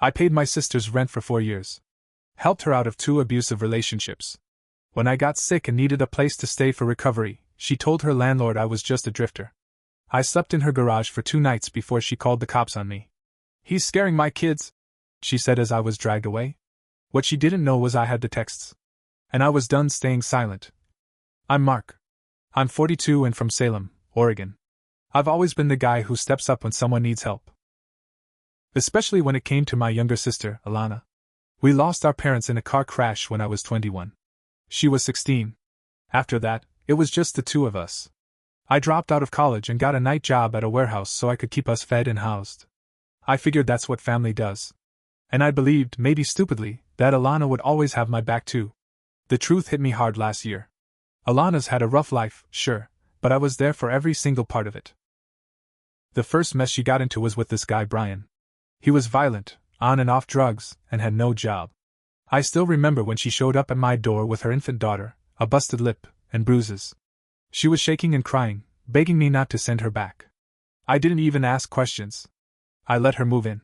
I paid my sister's rent for 4 years. Helped her out of 2 abusive relationships. When I got sick and needed a place to stay for recovery, she told her landlord I was just a drifter. I slept in her garage for 2 nights before she called the cops on me. "He's scaring my kids," she said as I was dragged away. What she didn't know was I had the texts. And I was done staying silent. I'm Mark. I'm 42 and from Salem, Oregon. I've always been the guy who steps up when someone needs help. Especially when it came to my younger sister, Alana. We lost our parents in a car crash when I was 21. She was 16. After that, it was just the 2 of us. I dropped out of college and got a night job at a warehouse so I could keep us fed and housed. I figured that's what family does. And I believed, maybe stupidly, that Alana would always have my back too. The truth hit me hard last year. Alana's had a rough life, sure, but I was there for every single part of it. The first mess she got into was with this guy Brian. He was violent, on and off drugs, and had no job. I still remember when she showed up at my door with her infant daughter, a busted lip, and bruises. She was shaking and crying, begging me not to send her back. I didn't even ask questions. I let her move in.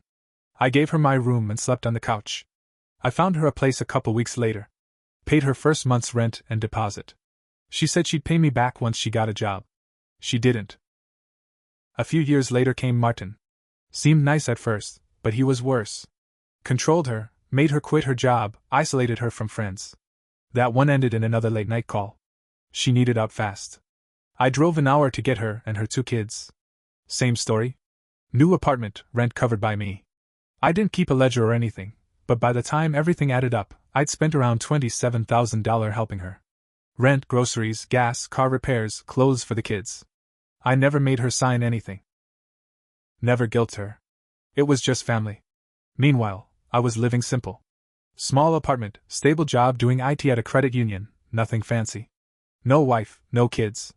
I gave her my room and slept on the couch. I found her a place a couple weeks later. Paid her first month's rent and deposit. She said she'd pay me back once she got a job. She didn't. A few years later came Martin. Seemed nice at first, but he was worse. Controlled her, made her quit her job, isolated her from friends. That one ended in another late-night call. She needed out fast. I drove an hour to get her and her 2 kids. Same story. New apartment, rent covered by me. I didn't keep a ledger or anything, but by the time everything added up, I'd spent around $27,000 helping her. Rent, groceries, gas, car repairs, clothes for the kids. I never made her sign anything. Never guilted her. It was just family. Meanwhile, I was living simple. Small apartment, stable job doing IT at a credit union, nothing fancy. No wife, no kids.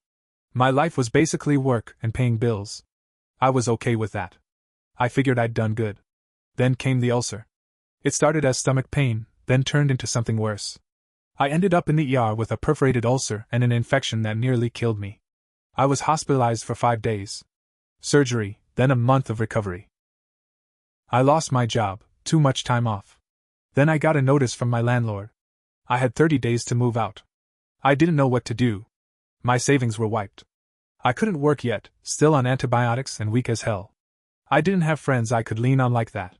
My life was basically work and paying bills. I was okay with that. I figured I'd done good. Then came the ulcer. It started as stomach pain, then turned into something worse. I ended up in the ER with a perforated ulcer and an infection that nearly killed me. I was hospitalized for 5 days. Surgery, then a month of recovery. I lost my job, too much time off. Then I got a notice from my landlord. I had 30 days to move out. I didn't know what to do. My savings were wiped. I couldn't work yet, still on antibiotics and weak as hell. I didn't have friends I could lean on like that.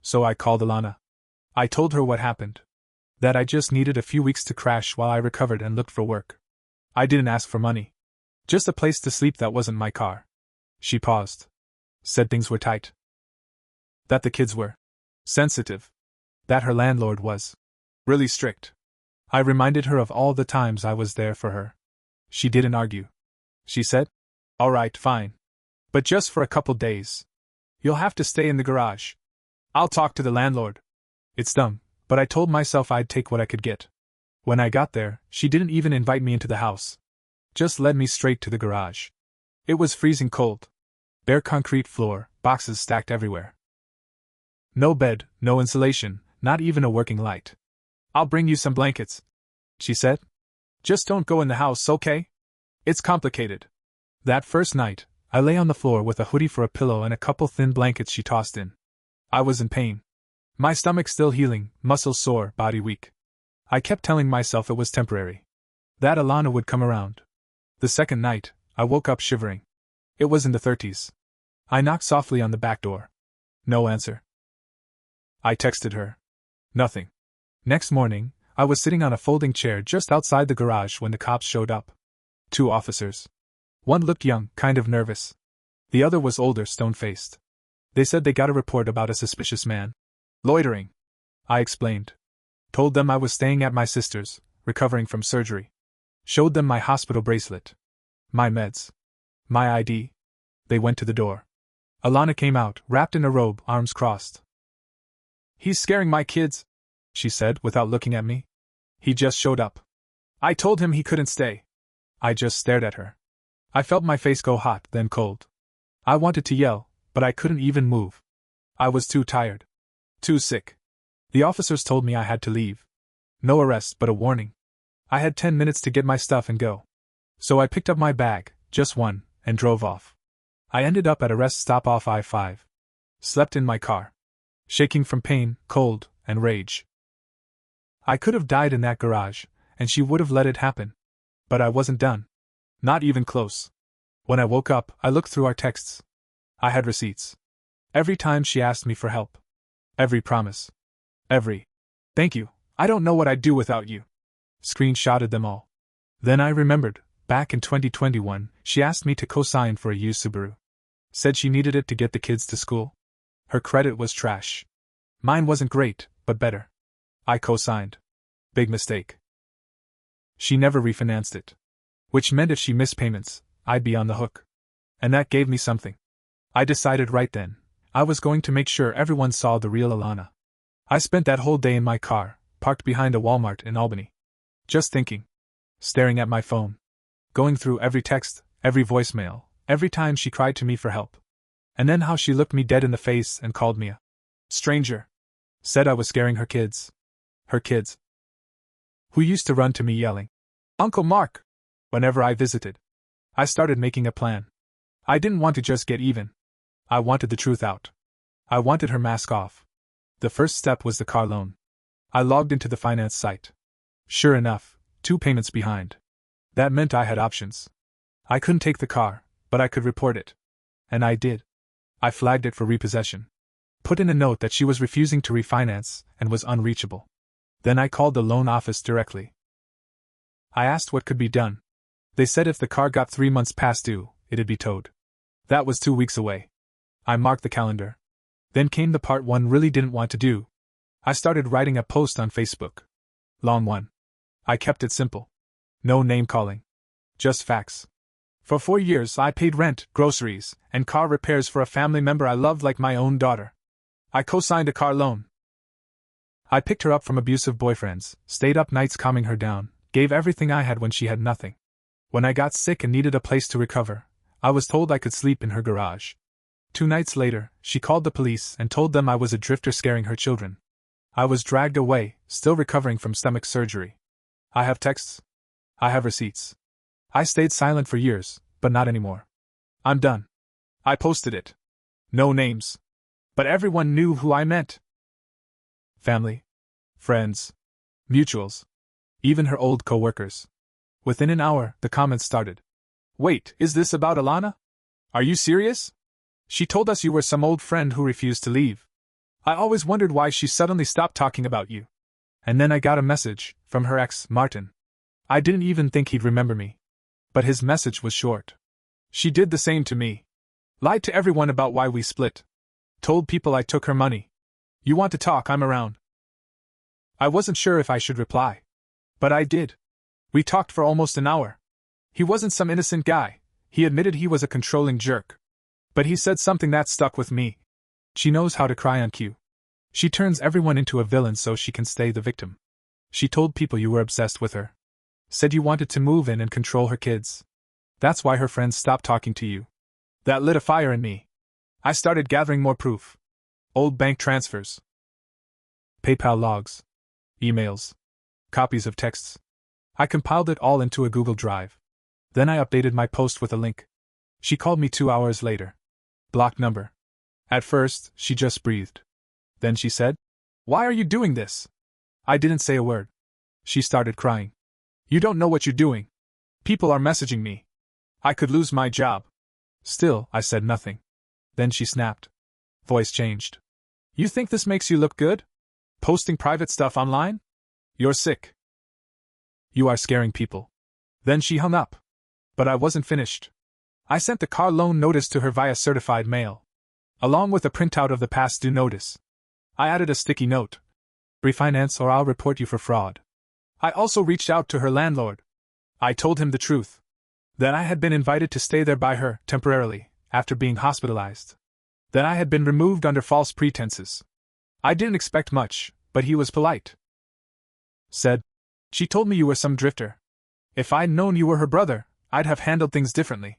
So I called Alana. I told her what happened. That I just needed a few weeks to crash while I recovered and looked for work. I didn't ask for money. Just a place to sleep that wasn't my car. She paused. Said things were tight. That the kids were sensitive. That her landlord was really strict. I reminded her of all the times I was there for her. She didn't argue. She said, "All right, fine. But just for a couple days. You'll have to stay in the garage. I'll talk to the landlord." It's dumb, but I told myself I'd take what I could get. When I got there, she didn't even invite me into the house. Just led me straight to the garage. It was freezing cold. Bare concrete floor, boxes stacked everywhere. No bed, no insulation, not even a working light. "I'll bring you some blankets," she said. "Just don't go in the house, okay? It's complicated." That first night, I lay on the floor with a hoodie for a pillow and a couple thin blankets she tossed in. I was in pain. My stomach still healing, muscles sore, body weak. I kept telling myself it was temporary. That Alana would come around. The second night, I woke up shivering. It was in the 30s. I knocked softly on the back door. No answer. I texted her. Nothing. Next morning, I was sitting on a folding chair just outside the garage when the cops showed up. 2 officers. One looked young, kind of nervous. The other was older, stone-faced. They said they got a report about a suspicious man. Loitering. I explained. Told them I was staying at my sister's, recovering from surgery. Showed them my hospital bracelet. My meds. My ID. They went to the door. Alana came out, wrapped in a robe, arms crossed. "He's scaring my kids," she said without looking at me. "He just showed up. I told him he couldn't stay." I just stared at her. I felt my face go hot, then cold. I wanted to yell, but I couldn't even move. I was too tired. Too sick. The officers told me I had to leave. No arrest, but a warning. I had 10 minutes to get my stuff and go. So I picked up my bag, just one, and drove off. I ended up at a rest stop off I-5. Slept in my car. shaking from pain, cold, and rage. I could have died in that garage, and she would have let it happen. But I wasn't done. Not even close. When I woke up, I looked through our texts. I had receipts. Every time she asked me for help. Every promise. Every "thank you, I don't know what I'd do without you." Screenshotted them all. Then I remembered, back in 2021, she asked me to co-sign for a used Subaru. Said she needed it to get the kids to school. Her credit was trash. Mine wasn't great, but better. I co-signed. Big mistake. She never refinanced it. Which meant if she missed payments, I'd be on the hook. And that gave me something. I decided right then, I was going to make sure everyone saw the real Alana. I spent that whole day in my car, parked behind a Walmart in Albany. Just thinking. Staring at my phone. Going through every text, every voicemail, every time she cried to me for help. And then how she looked me dead in the face and called me a stranger. Said I was scaring her kids. Her kids. Who used to run to me yelling, "Uncle Mark!" whenever I visited. I started making a plan. I didn't want to just get even. I wanted the truth out. I wanted her mask off. The first step was the car loan. I logged into the finance site. Sure enough, 2 payments behind. That meant I had options. I couldn't take the car, but I could report it. And I did. I flagged it for repossession. Put in a note that she was refusing to refinance and was unreachable. Then I called the loan office directly. I asked what could be done. They said if the car got 3 months past due, it'd be towed. That was 2 weeks away. I marked the calendar. Then came the part one really didn't want to do. I started writing a post on Facebook. Long one. I kept it simple. No name calling. Just facts. For 4 years I paid rent, groceries, and car repairs for a family member I loved like my own daughter. I co-signed a car loan. I picked her up from abusive boyfriends, stayed up nights calming her down, gave everything I had when she had nothing. When I got sick and needed a place to recover, I was told I could sleep in her garage. 2 nights later, she called the police and told them I was a drifter scaring her children. I was dragged away, still recovering from stomach surgery. I have texts. I have receipts. I stayed silent for years, but not anymore. I'm done. I posted it. No names. But everyone knew who I meant. Family. Friends. Mutuals. Even her old co-workers. Within an hour, the comments started. "Wait, is this about Alana? Are you serious? She told us you were some old friend who refused to leave. I always wondered why she suddenly stopped talking about you." And then I got a message from her ex, Martin. I didn't even think he'd remember me. But his message was short. "She did the same to me. Lied to everyone about why we split. Told people I took her money. You want to talk, I'm around." I wasn't sure if I should reply. But I did. We talked for almost an hour. He wasn't some innocent guy. He admitted he was a controlling jerk. But he said something that stuck with me. "She knows how to cry on cue. She turns everyone into a villain so she can stay the victim. She told people you were obsessed with her. Said you wanted to move in and control her kids. That's why her friends stopped talking to you." That lit a fire in me. I started gathering more proof. Old bank transfers. PayPal logs. Emails. Copies of texts. I compiled it all into a Google Drive. Then I updated my post with a link. She called me 2 hours later. Blocked number. At first, she just breathed. Then she said, "Why are you doing this?" I didn't say a word. She started crying. "You don't know what you're doing. People are messaging me. I could lose my job." Still, I said nothing. Then she snapped. Voice changed. "You think this makes you look good? Posting private stuff online? You're sick. You are scaring people." Then she hung up. But I wasn't finished. I sent the car loan notice to her via certified mail, along with a printout of the past due notice. I added a sticky note. "Refinance or I'll report you for fraud." I also reached out to her landlord. I told him the truth. That I had been invited to stay there by her, temporarily, after being hospitalized. That I had been removed under false pretenses. I didn't expect much, but he was polite. Said, "She told me you were some drifter. If I'd known you were her brother, I'd have handled things differently."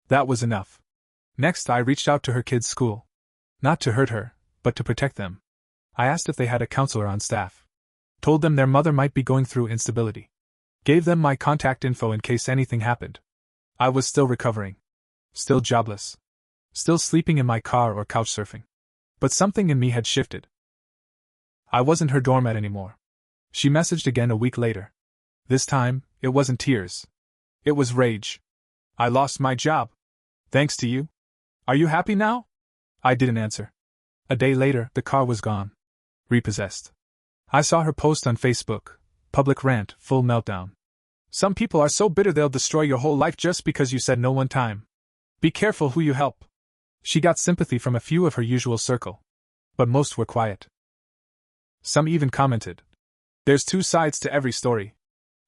That was enough. Next, I reached out to her kids' school. Not to hurt her, but to protect them. I asked if they had a counselor on staff. Told them their mother might be going through instability. Gave them my contact info in case anything happened. I was still recovering. Still jobless. Still sleeping in my car or couch surfing. But something in me had shifted. I wasn't her doormat anymore. She messaged again a week later. This time, it wasn't tears. It was rage. I lost my job. Thanks to you. Are you happy now? I didn't answer. A day later, the car was gone. Repossessed. I saw her post on Facebook. Public rant, full meltdown. Some people are so bitter they'll destroy your whole life just because you said no one time. Be careful who you help. She got sympathy from a few of her usual circle. But most were quiet. Some even commented, "There's two sides to every story."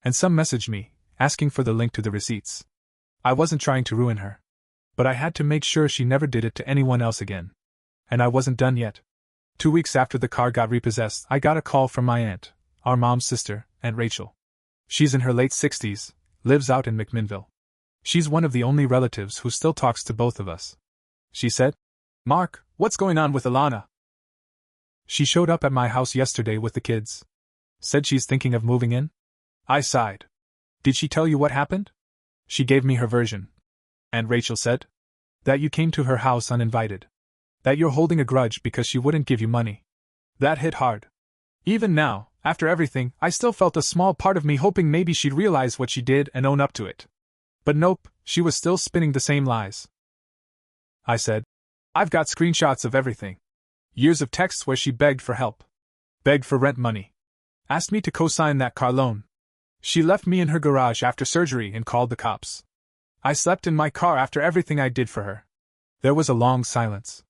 And some messaged me, asking for the link to the receipts. I wasn't trying to ruin her. But I had to make sure she never did it to anyone else again. And I wasn't done yet. 2 weeks after the car got repossessed, I got a call from my aunt, our mom's sister, Aunt Rachel. She's in her late 60s, lives out in McMinnville. She's one of the only relatives who still talks to both of us. She said, "Mark, what's going on with Alana?" She showed up at my house yesterday with the kids. Said she's thinking of moving in. I sighed. "Did she tell you what happened?" She gave me her version. Aunt Rachel said, "That you came to her house uninvited. That you're holding a grudge because she wouldn't give you money." That hit hard. Even now, after everything, I still felt a small part of me hoping maybe she'd realize what she did and own up to it. But nope, she was still spinning the same lies. I said, "I've got screenshots of everything. Years of texts where she begged for help. Begged for rent money. Asked me to co-sign that car loan. She left me in her garage after surgery and called the cops. I slept in my car after everything I did for her." There was a long silence.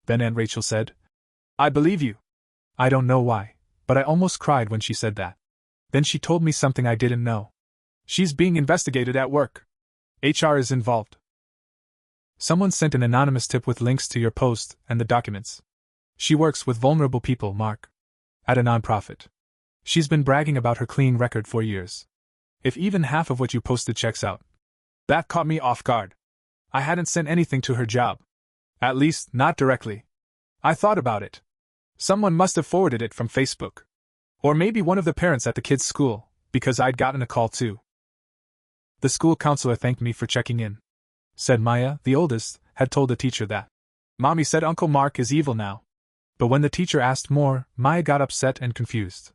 Then Aunt Rachel said, "I believe you." I don't know why, but I almost cried when she said that. Then she told me something I didn't know. She's being investigated at work. HR is involved. Someone sent an anonymous tip with links to your post and the documents. She works with vulnerable people, Mark. At a nonprofit. She's been bragging about her clean record for years. If even half of what you posted checks out. That caught me off guard. I hadn't sent anything to her job. At least, not directly. I thought about it. Someone must have forwarded it from Facebook. Or maybe one of the parents at the kids' school, because I'd gotten a call too. The school counselor thanked me for checking in. Said Maya, the oldest, had told the teacher that Mommy said Uncle Mark is evil now. But when the teacher asked more, Maya got upset and confused.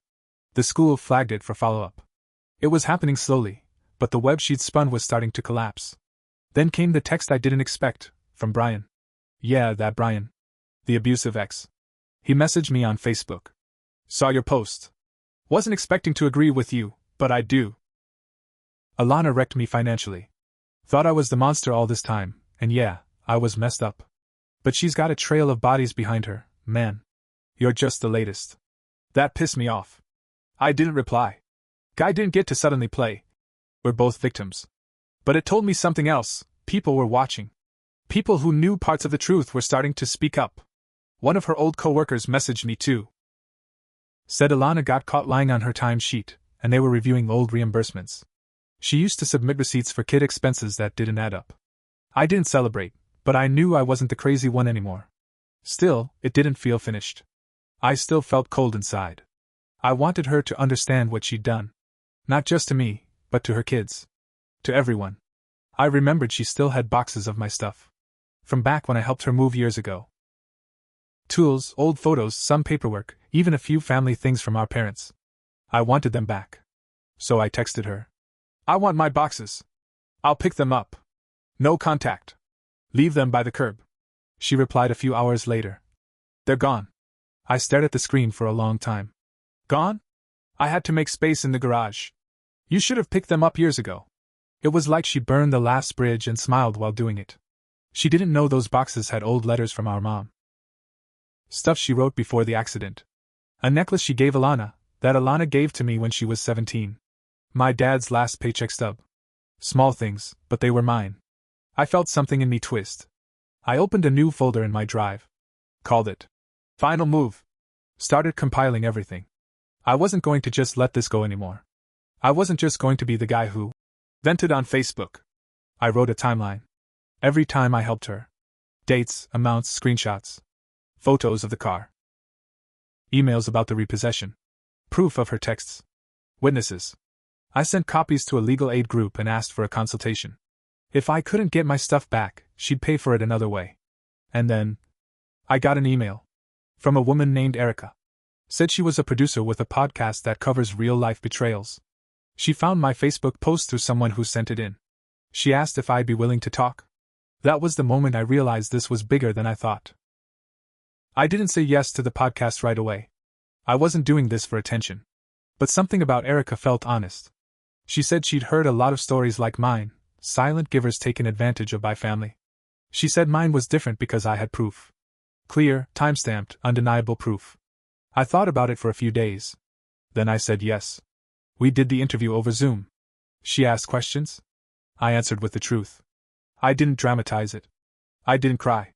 The school flagged it for follow-up. It was happening slowly, but the web she'd spun was starting to collapse. Then came the text I didn't expect, from Brian. Yeah, that Brian. The abusive ex. He messaged me on Facebook. Saw your post. Wasn't expecting to agree with you, but I do. Alana wrecked me financially. Thought I was the monster all this time, and yeah, I was messed up. But she's got a trail of bodies behind her, man. You're just the latest. That pissed me off. I didn't reply. Guy didn't get to suddenly play. We're both victims. But it told me something else. People were watching. People who knew parts of the truth were starting to speak up. One of her old co-workers messaged me too. Said Alana got caught lying on her timesheet, and they were reviewing old reimbursements. She used to submit receipts for kid expenses that didn't add up. I didn't celebrate, but I knew I wasn't the crazy one anymore. Still, it didn't feel finished. I still felt cold inside. I wanted her to understand what she'd done. Not just to me, but to her kids. To everyone. I remembered she still had boxes of my stuff. From back when I helped her move years ago. Tools, old photos, some paperwork, even a few family things from our parents. I wanted them back. So I texted her. I want my boxes. I'll pick them up. No contact. Leave them by the curb. She replied a few hours later. They're gone. I stared at the screen for a long time. Gone? I had to make space in the garage. You should have picked them up years ago. It was like she burned the last bridge and smiled while doing it. She didn't know those boxes had old letters from our mom. Stuff she wrote before the accident. A necklace she gave Alana, that Alana gave to me when she was 17. My dad's last paycheck stub. Small things, but they were mine. I felt something in me twist. I opened a new folder in my drive. Called it Final Move. Started compiling everything. I wasn't going to just let this go anymore. I wasn't just going to be the guy who vented on Facebook. I wrote a timeline. Every time I helped her. Dates, amounts, screenshots. Photos of the car. Emails about the repossession. Proof of her texts. Witnesses. I sent copies to a legal aid group and asked for a consultation. If I couldn't get my stuff back, she'd pay for it another way. And then I got an email. From a woman named Erica. Said she was a producer with a podcast that covers real-life betrayals. She found my Facebook post through someone who sent it in. She asked if I'd be willing to talk. That was the moment I realized this was bigger than I thought. I didn't say yes to the podcast right away. I wasn't doing this for attention. But something about Erica felt honest. She said she'd heard a lot of stories like mine, silent givers taken advantage of by family. She said mine was different because I had proof. Clear, time-stamped, undeniable proof. I thought about it for a few days. Then I said yes. We did the interview over Zoom. She asked questions. I answered with the truth. I didn't dramatize it. I didn't cry.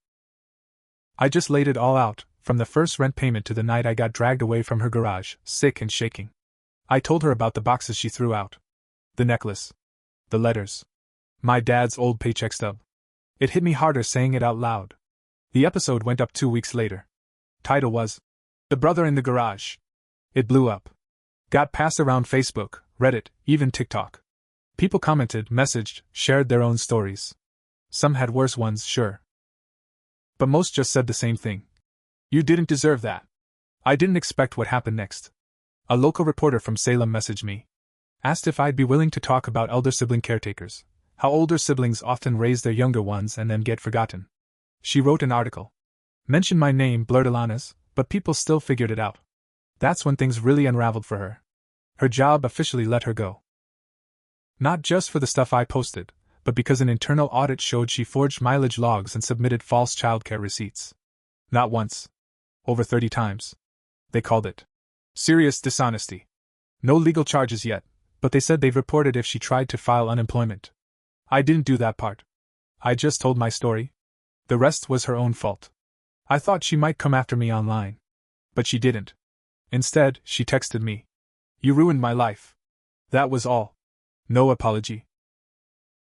I just laid it all out, from the first rent payment to the night I got dragged away from her garage, sick and shaking. I told her about the boxes she threw out. The necklace. The letters. My dad's old paycheck stub. It hit me harder saying it out loud. The episode went up 2 weeks later. Title was The Brother in the Garage. It blew up. Got passed around Facebook, Reddit, even TikTok. People commented, messaged, shared their own stories. Some had worse ones, sure. But most just said the same thing. You didn't deserve that. I didn't expect what happened next. A local reporter from Salem messaged me. Asked if I'd be willing to talk about elder sibling caretakers. How older siblings often raise their younger ones and then get forgotten. She wrote an article. Mentioned my name, blurred Alana's, but people still figured it out. That's when things really unraveled for her. Her job officially let her go. Not just for the stuff I posted, but because an internal audit showed she forged mileage logs and submitted false childcare receipts. Not once. Over 30 times. They called it serious dishonesty. No legal charges yet, but they said they'd report it if she tried to file unemployment. I didn't do that part. I just told my story. The rest was her own fault. I thought she might come after me online. But she didn't. Instead, she texted me. You ruined my life. That was all. No apology.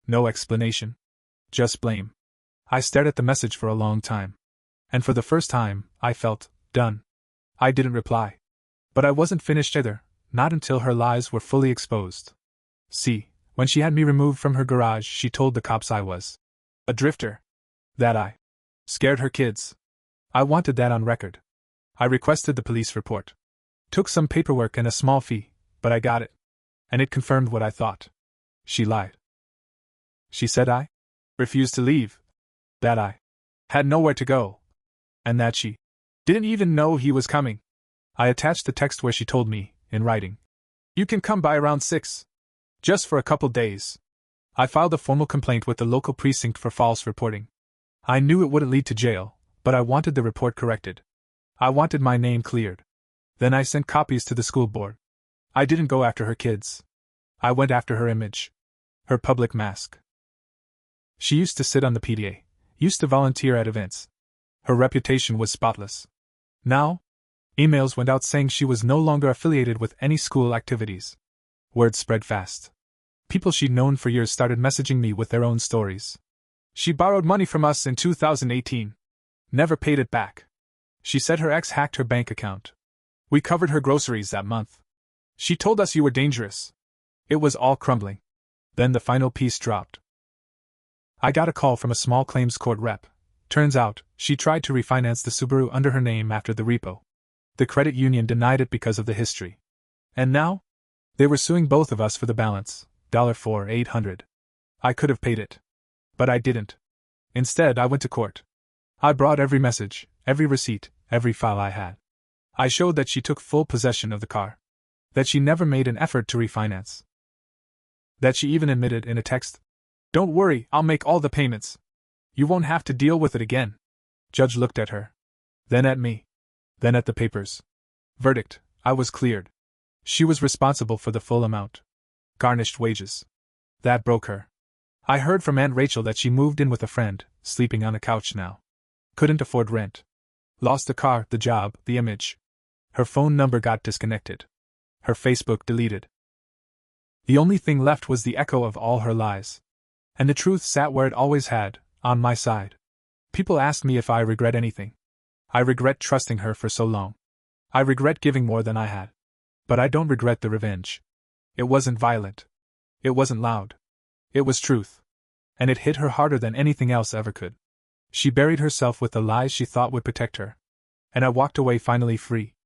No explanation. Just blame. I stared at the message for a long time. And for the first time, I felt done. I didn't reply. But I wasn't finished either, not until her lies were fully exposed. See, when she had me removed from her garage, she told the cops I was a drifter. That I scared her kids. I wanted that on record. I requested the police report. Took some paperwork and a small fee, but I got it. And it confirmed what I thought. She lied. She said I refused to leave. That I had nowhere to go. And that she didn't even know he was coming. I attached the text where she told me, in writing. You can come by around 6. Just for a couple days. I filed a formal complaint with the local precinct for false reporting. I knew it wouldn't lead to jail, but I wanted the report corrected. I wanted my name cleared. Then I sent copies to the school board. I didn't go after her kids. I went after her image. Her public mask. She used to sit on the PTA, used to volunteer at events. Her reputation was spotless. Now, emails went out saying she was no longer affiliated with any school activities. Word spread fast. People she'd known for years started messaging me with their own stories. She borrowed money from us in 2018. Never paid it back. She said her ex hacked her bank account. We covered her groceries that month. She told us you were dangerous. It was all crumbling. Then the final piece dropped. I got a call from a small claims court rep. Turns out, she tried to refinance the Subaru under her name after the repo. The credit union denied it because of the history. And now? They were suing both of us for the balance, $800. I could have paid it. But I didn't. Instead, I went to court. I brought every message, every receipt, every file I had. I showed that she took full possession of the car. That she never made an effort to refinance. That she even admitted in a text, "Don't worry, I'll make all the payments. You won't have to deal with it again." Judge looked at her. Then at me. Then at the papers. Verdict, I was cleared. She was responsible for the full amount. Garnished wages. That broke her. I heard from Aunt Rachel that she moved in with a friend, sleeping on a couch now. Couldn't afford rent. Lost the car, the job, the image. Her phone number got disconnected. Her Facebook deleted. The only thing left was the echo of all her lies. And the truth sat where it always had, on my side. People asked me if I regret anything. I regret trusting her for so long. I regret giving more than I had. But I don't regret the revenge. It wasn't violent. It wasn't loud. It was truth. And it hit her harder than anything else ever could. She buried herself with the lies she thought would protect her. and I walked away finally free.